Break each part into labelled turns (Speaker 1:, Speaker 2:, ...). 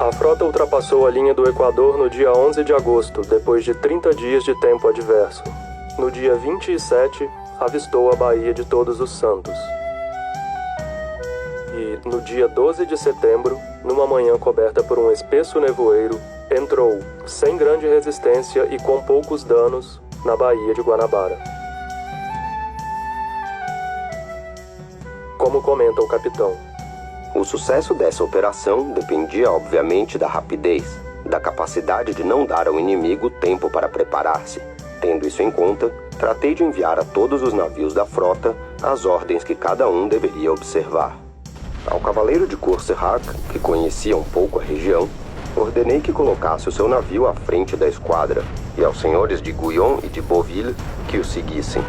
Speaker 1: A frota ultrapassou a linha do Equador no dia 11 de agosto, depois de 30 dias de tempo adverso. No dia 27, avistou a Baía de Todos os Santos. E, no dia 12 de setembro, numa manhã coberta por um espesso nevoeiro, entrou, sem grande resistência e com poucos danos, na Baía de Guanabara. Como comenta o capitão.
Speaker 2: O sucesso dessa operação dependia, obviamente, da rapidez, da capacidade de não dar ao inimigo tempo para preparar-se. Tendo isso em conta, tratei de enviar a todos os navios da frota as ordens que cada um deveria observar. Ao cavaleiro de Courceyrac, que conhecia um pouco a região, ordenei que colocasse o seu navio à frente da esquadra, e aos senhores de Gouillon e de Beauville que o seguissem.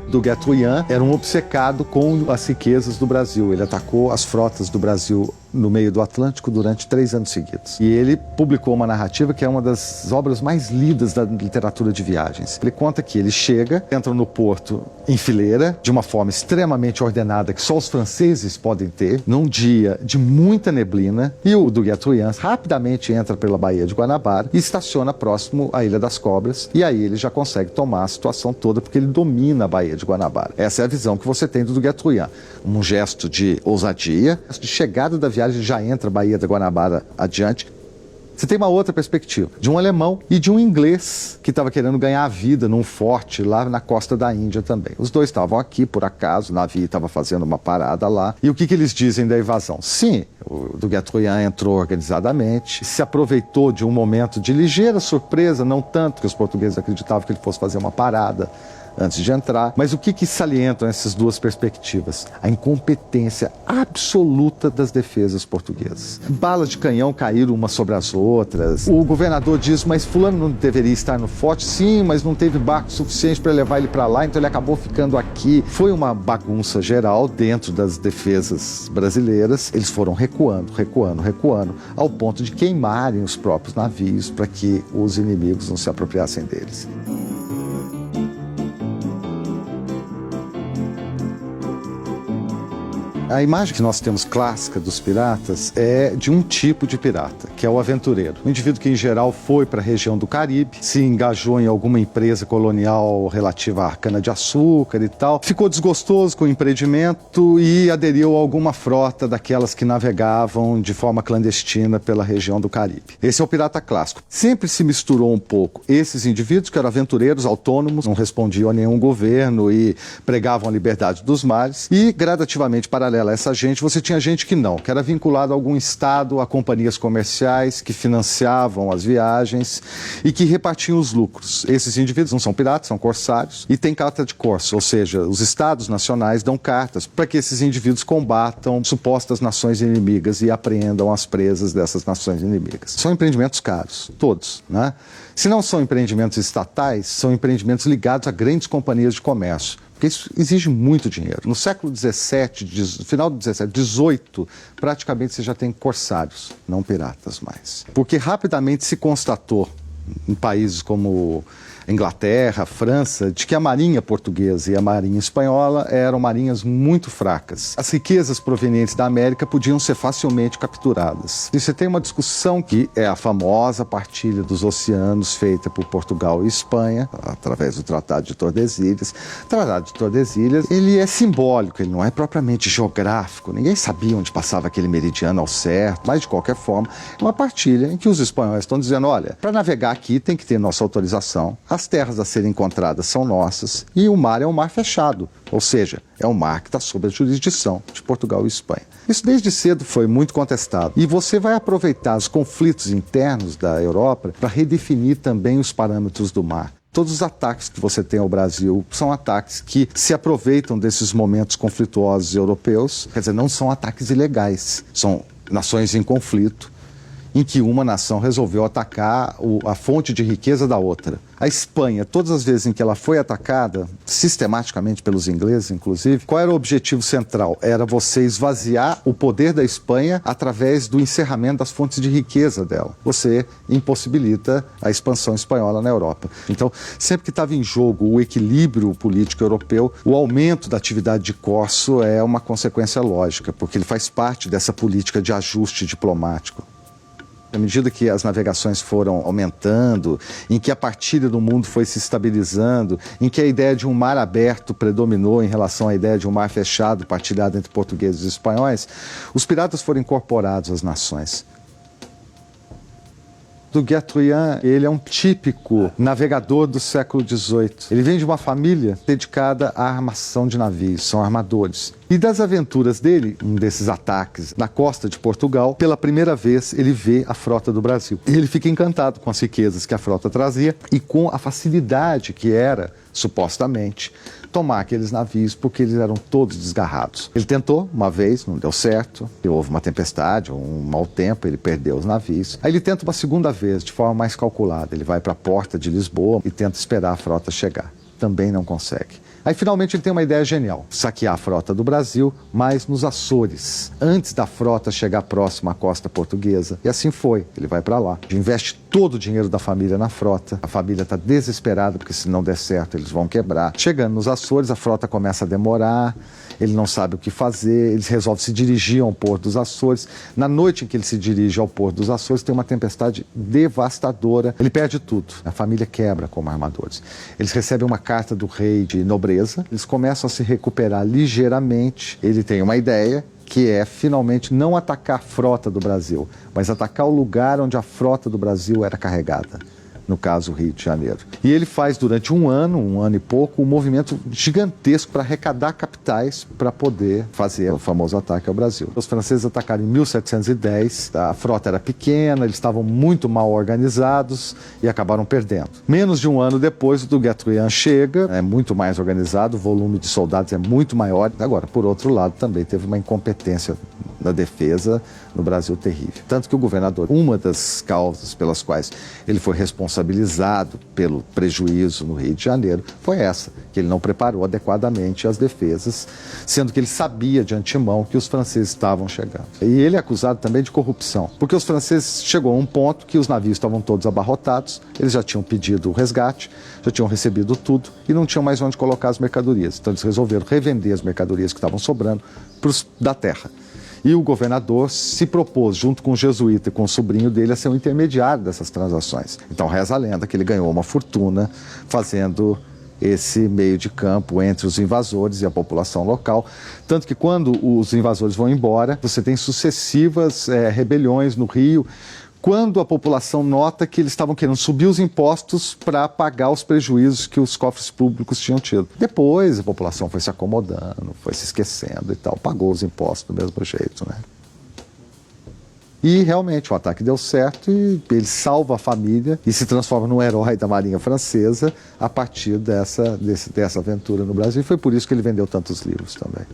Speaker 3: Duguay-Trouin era um obcecado com as riquezas do Brasil. Ele atacou as frotas do Brasil no meio do Atlântico durante 3 anos seguidos. E ele publicou uma narrativa que é uma das obras mais lidas da literatura de viagens. Ele conta que ele chega, entra no porto em fileira, de uma forma extremamente ordenada, que só os franceses podem ter, num dia de muita neblina, e o Duguay-Trouin rapidamente entra pela Baía de Guanabara e estaciona próximo à Ilha das Cobras, e aí ele já consegue tomar a situação toda, porque ele domina a Baía de Guanabara. Essa é a visão que você tem do Duguay-Trouin. Um gesto de ousadia, de chegada da viagem, já entra a Baía da Guanabara adiante. Você tem uma outra perspectiva, de um alemão e de um inglês que estava querendo ganhar a vida num forte lá na costa da Índia também. Os dois estavam aqui, por acaso, o navio estava fazendo uma parada lá. E o que eles dizem da invasão? Sim, o Duguay-Trouin entrou organizadamente, se aproveitou de um momento de ligeira surpresa, não tanto que os portugueses acreditavam que ele fosse fazer uma parada antes de entrar. Mas o que salientam essas duas perspectivas? A incompetência absoluta das defesas portuguesas. Balas de canhão caíram umas sobre as outras. O governador diz, mas fulano não deveria estar no forte? Sim, mas não teve barco suficiente para levar ele para lá, então ele acabou ficando aqui. Foi uma bagunça geral dentro das defesas brasileiras. Eles foram recuando, ao ponto de queimarem os próprios navios para que os inimigos não se apropriassem deles. A imagem que nós temos clássica dos piratas é de um tipo de pirata, que é o aventureiro. Um indivíduo que, em geral, foi para a região do Caribe, se engajou em alguma empresa colonial relativa à cana-de-açúcar e tal, ficou desgostoso com o empreendimento e aderiu a alguma frota daquelas que navegavam de forma clandestina pela região do Caribe. Esse é o pirata clássico. Sempre se misturou um pouco esses indivíduos, que eram aventureiros autônomos, não respondiam a nenhum governo e pregavam a liberdade dos mares, e gradativamente, paralelo a essa gente, você tinha gente que não, que era vinculado a algum estado, a companhias comerciais que financiavam as viagens e que repartiam os lucros. Esses indivíduos não são piratas, são corsários e têm carta de corso, ou seja, os estados nacionais dão cartas para que esses indivíduos combatam supostas nações inimigas e apreendam as presas dessas nações inimigas. São empreendimentos caros, todos, né? Se não são empreendimentos estatais, são empreendimentos ligados a grandes companhias de comércio. Porque isso exige muito dinheiro. No século XVII, no final do XVII, XVIII, praticamente você já tem corsários, não piratas mais. Porque rapidamente se constatou, em países como Inglaterra, França, de que a marinha portuguesa e a marinha espanhola eram marinhas muito fracas. As riquezas provenientes da América podiam ser facilmente capturadas. E você tem uma discussão que é a famosa partilha dos oceanos feita por Portugal e Espanha, através do Tratado de Tordesilhas. O Tratado de Tordesilhas, ele é simbólico, ele não é propriamente geográfico. Ninguém sabia onde passava aquele meridiano ao certo, mas de qualquer forma, é uma partilha em que os espanhóis estão dizendo, olha, para navegar aqui tem que ter nossa autorização, as terras a serem encontradas são nossas e o mar é um mar fechado, ou seja, é um mar que está sob a jurisdição de Portugal e Espanha. Isso desde cedo foi muito contestado e você vai aproveitar os conflitos internos da Europa para redefinir também os parâmetros do mar. Todos os ataques que você tem ao Brasil são ataques que se aproveitam desses momentos conflituosos europeus, quer dizer, não são ataques ilegais, são nações em conflito em que uma nação resolveu atacar a fonte de riqueza da outra. A Espanha, todas as vezes em que ela foi atacada, sistematicamente pelos ingleses, inclusive, qual era o objetivo central? Era você esvaziar o poder da Espanha através do encerramento das fontes de riqueza dela. Você impossibilita a expansão espanhola na Europa. Então, sempre que estava em jogo o equilíbrio político europeu, o aumento da atividade de corso é uma consequência lógica, porque ele faz parte dessa política de ajuste diplomático. À medida que as navegações foram aumentando, em que a partilha do mundo foi se estabilizando, em que a ideia de um mar aberto predominou em relação à ideia de um mar fechado partilhado entre portugueses e espanhóis, os piratas foram incorporados às nações. Do Guertruyant, ele é um típico navegador do século XVIII. Ele vem de uma família dedicada à armação de navios, são armadores. E das aventuras dele, um desses ataques na costa de Portugal, pela primeira vez ele vê a frota do Brasil. E ele fica encantado com as riquezas que a frota trazia e com a facilidade que era, supostamente, tomar aqueles navios, porque eles eram todos desgarrados. Ele tentou uma vez, não deu certo, houve uma tempestade, um mau tempo, ele perdeu os navios. Aí ele tenta uma segunda vez, de forma mais calculada. Ele vai para a porta de Lisboa e tenta esperar a frota chegar. Também não consegue. Aí, finalmente, ele tem uma ideia genial. Saquear a frota do Brasil, mas nos Açores, antes da frota chegar próxima à costa portuguesa. E assim foi. Ele vai para lá. Investe todo o dinheiro da família na frota. A família está desesperada, porque se não der certo, eles vão quebrar. Chegando nos Açores, a frota começa a demorar. Ele não sabe o que fazer. Ele resolve se dirigir ao Porto dos Açores. Na noite em que ele se dirige ao Porto dos Açores, tem uma tempestade devastadora. Ele perde tudo. A família quebra como armadores. Eles recebem uma carta do rei de nobreza. Eles começam a se recuperar ligeiramente. Ele tem uma ideia, que é finalmente não atacar a frota do Brasil, mas atacar o lugar onde a frota do Brasil era carregada. No caso, o Rio de Janeiro. E ele faz durante um ano e pouco, um movimento gigantesco para arrecadar capitais para poder fazer o famoso ataque ao Brasil. Os franceses atacaram em 1710, a frota era pequena, eles estavam muito mal organizados e acabaram perdendo. Menos de um ano depois, o do Guertruyant chega, é muito mais organizado, o volume de soldados é muito maior. Agora, por outro lado, também teve uma incompetência na defesa no Brasil terrível. Tanto que o governador, uma das causas pelas quais ele foi responsabilizado pelo prejuízo no Rio de Janeiro foi essa, que ele não preparou adequadamente as defesas, sendo que ele sabia de antemão que os franceses estavam chegando. E ele é acusado também de corrupção, porque os franceses chegou a um ponto que os navios estavam todos abarrotados, eles já tinham pedido o resgate, já tinham recebido tudo e não tinham mais onde colocar as mercadorias. Então eles resolveram revender as mercadorias que estavam sobrando da terra. E o governador se propôs, junto com o jesuíta e com o sobrinho dele, a ser o intermediário dessas transações. Então reza a lenda que ele ganhou uma fortuna fazendo esse meio de campo entre os invasores e a população local. Tanto que quando os invasores vão embora, você tem sucessivas rebeliões no Rio, quando a população nota que eles estavam querendo subir os impostos para pagar os prejuízos que os cofres públicos tinham tido. Depois a população foi se acomodando, foi se esquecendo e tal, pagou os impostos do mesmo jeito, né? E realmente o ataque deu certo e ele salva a família e se transforma num herói da Marinha Francesa a partir dessa aventura no Brasil. E foi por isso que ele vendeu tantos livros também.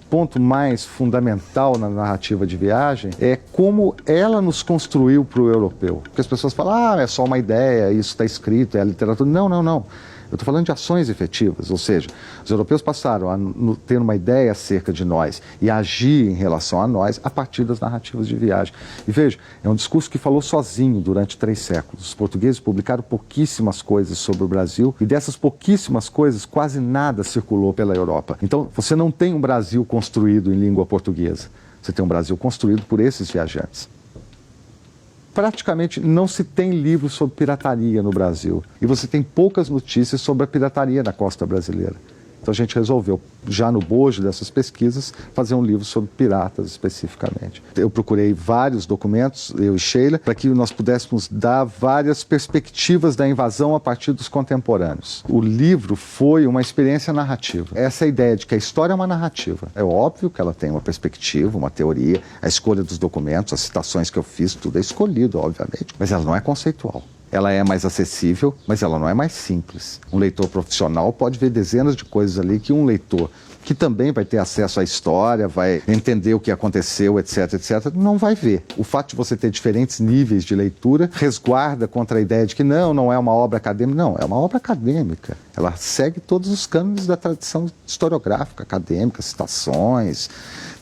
Speaker 3: O ponto mais fundamental na narrativa de viagem é como ela nos construiu para o europeu. Porque as pessoas falam, é só uma ideia, isso está escrito, é a literatura. Não, não, não. Eu estou falando de ações efetivas, ou seja, os europeus passaram a ter uma ideia acerca de nós e a agir em relação a nós a partir das narrativas de viagem. E veja, é um discurso que falou sozinho durante 3 séculos. Os portugueses publicaram pouquíssimas coisas sobre o Brasil e dessas pouquíssimas coisas quase nada circulou pela Europa. Então você não tem um Brasil construído em língua portuguesa, você tem um Brasil construído por esses viajantes. Praticamente não se tem livros sobre pirataria no Brasil. E você tem poucas notícias sobre a pirataria na costa brasileira. Então a gente resolveu, já no bojo dessas pesquisas, fazer um livro sobre piratas especificamente. Eu procurei vários documentos, eu e Sheila, para que nós pudéssemos dar várias perspectivas da invasão a partir dos contemporâneos. O livro foi uma experiência narrativa. Essa ideia de que a história é uma narrativa. É óbvio que ela tem uma perspectiva, uma teoria, a escolha dos documentos, as citações que eu fiz, tudo é escolhido, obviamente, mas ela não é conceitual. Ela é mais acessível, mas ela não é mais simples. Um leitor profissional pode ver dezenas de coisas ali que um leitor que também vai ter acesso à história, vai entender o que aconteceu, etc, etc, não vai ver. O fato de você ter diferentes níveis de leitura resguarda contra a ideia de que não é uma obra acadêmica. Não, é uma obra acadêmica. Ela segue todos os cânones da tradição historiográfica, acadêmica, citações,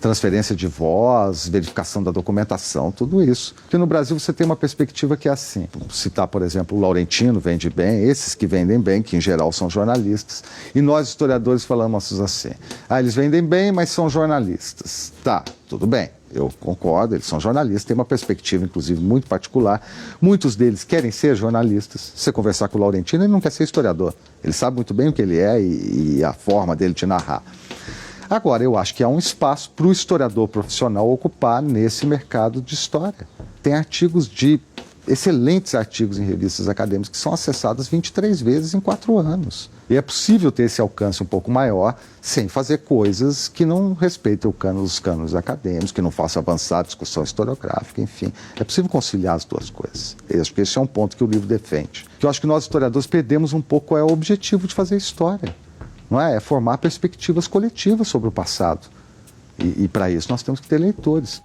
Speaker 3: transferência de voz, verificação da documentação, tudo isso. Porque no Brasil você tem uma perspectiva que é assim. Vamos citar, por exemplo, o Laurentino vende bem, esses que vendem bem, que em geral são jornalistas. E nós, historiadores, falamos assim, eles vendem bem, mas são jornalistas. Tá, tudo bem. Eu concordo, eles são jornalistas, têm uma perspectiva, inclusive, muito particular. Muitos deles querem ser jornalistas. Se você conversar com o Laurentino, ele não quer ser historiador. Ele sabe muito bem o que ele é e a forma dele de narrar. Agora, eu acho que há um espaço para o historiador profissional ocupar nesse mercado de história. Tem excelentes artigos em revistas acadêmicas que são acessados 23 vezes em 4 anos. E é possível ter esse alcance um pouco maior sem fazer coisas que não respeitem os cânones acadêmicos, que não façam avançar a discussão historiográfica, enfim. É possível conciliar as duas coisas. Eu acho que esse é um ponto que o livro defende. Que eu acho que nós, historiadores, perdemos um pouco o objetivo de fazer história. Não é? É formar perspectivas coletivas sobre o passado. E para isso nós temos que ter leitores.